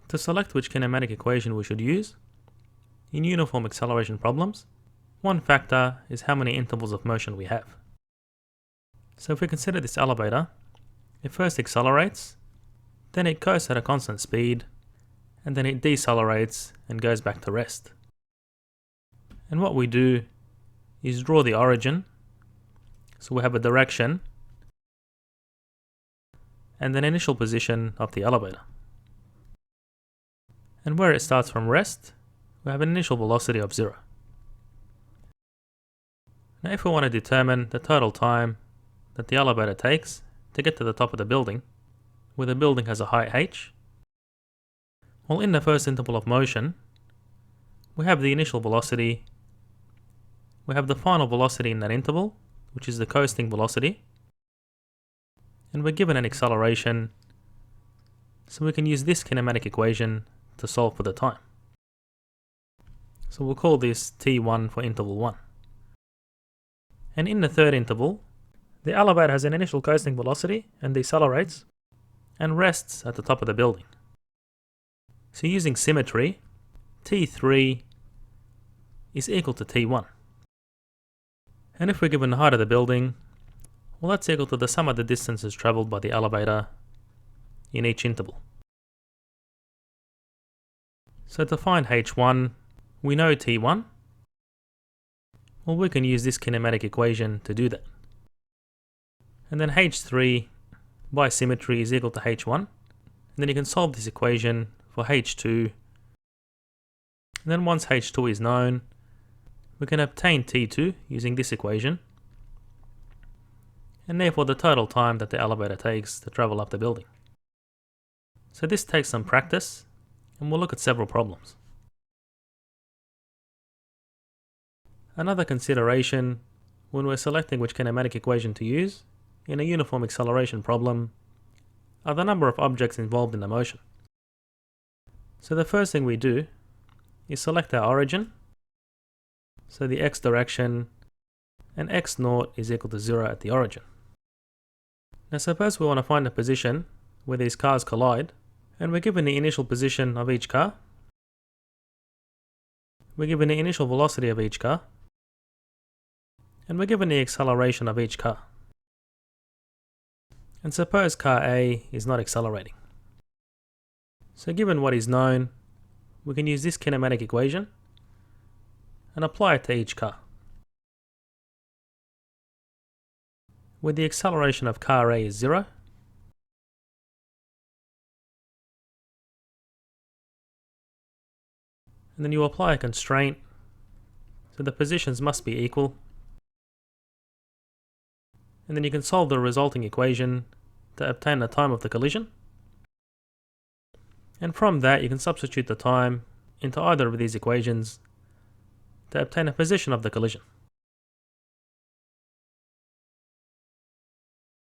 To select which kinematic equation we should use, in uniform acceleration problems, one factor is how many intervals of motion we have. So if we consider this elevator, it first accelerates, then it goes at a constant speed, and then it decelerates and goes back to rest. And what we do is draw the origin, so we have a direction, and an initial position of the elevator. And where it starts from rest, we have an initial velocity of 0. Now if we want to determine the total time that the elevator takes to get to the top of the building, where the building has a height h, well, in the first interval of motion, we have the initial velocity, we have the final velocity in that interval, which is the coasting velocity, and we're given an acceleration, so we can use this kinematic equation to solve for the time. So we'll call this t1 for interval 1. And in the third interval, the elevator has an initial coasting velocity and decelerates and rests at the top of the building. So using symmetry, t3 is equal to t1. And if we're given the height of the building, well, that's equal to the sum of the distances travelled by the elevator in each interval. So to find h1, we know t1. Well, we can use this kinematic equation to do that. And then h3 by symmetry is equal to h1. And then you can solve this equation for h2. And then once h2 is known, we can obtain t2 using this equation. And therefore the total time that the elevator takes to travel up the building. So this takes some practice, and we'll look at several problems. Another consideration when we're selecting which kinematic equation to use in a uniform acceleration problem are the number of objects involved in the motion. So the first thing we do is select our origin, so the x direction, and x0 is equal to 0 at the origin. Now suppose we want to find a position where these cars collide, and we're given the initial position of each car, we're given the initial velocity of each car, and we're given the acceleration of each car. And suppose car A is not accelerating. So given what is known, we can use this kinematic equation and apply it to each car. Where the acceleration of car A is 0, and then you apply a constraint, so the positions must be equal. And then you can solve the resulting equation to obtain the time of the collision. And from that you can substitute the time into either of these equations to obtain a position of the collision.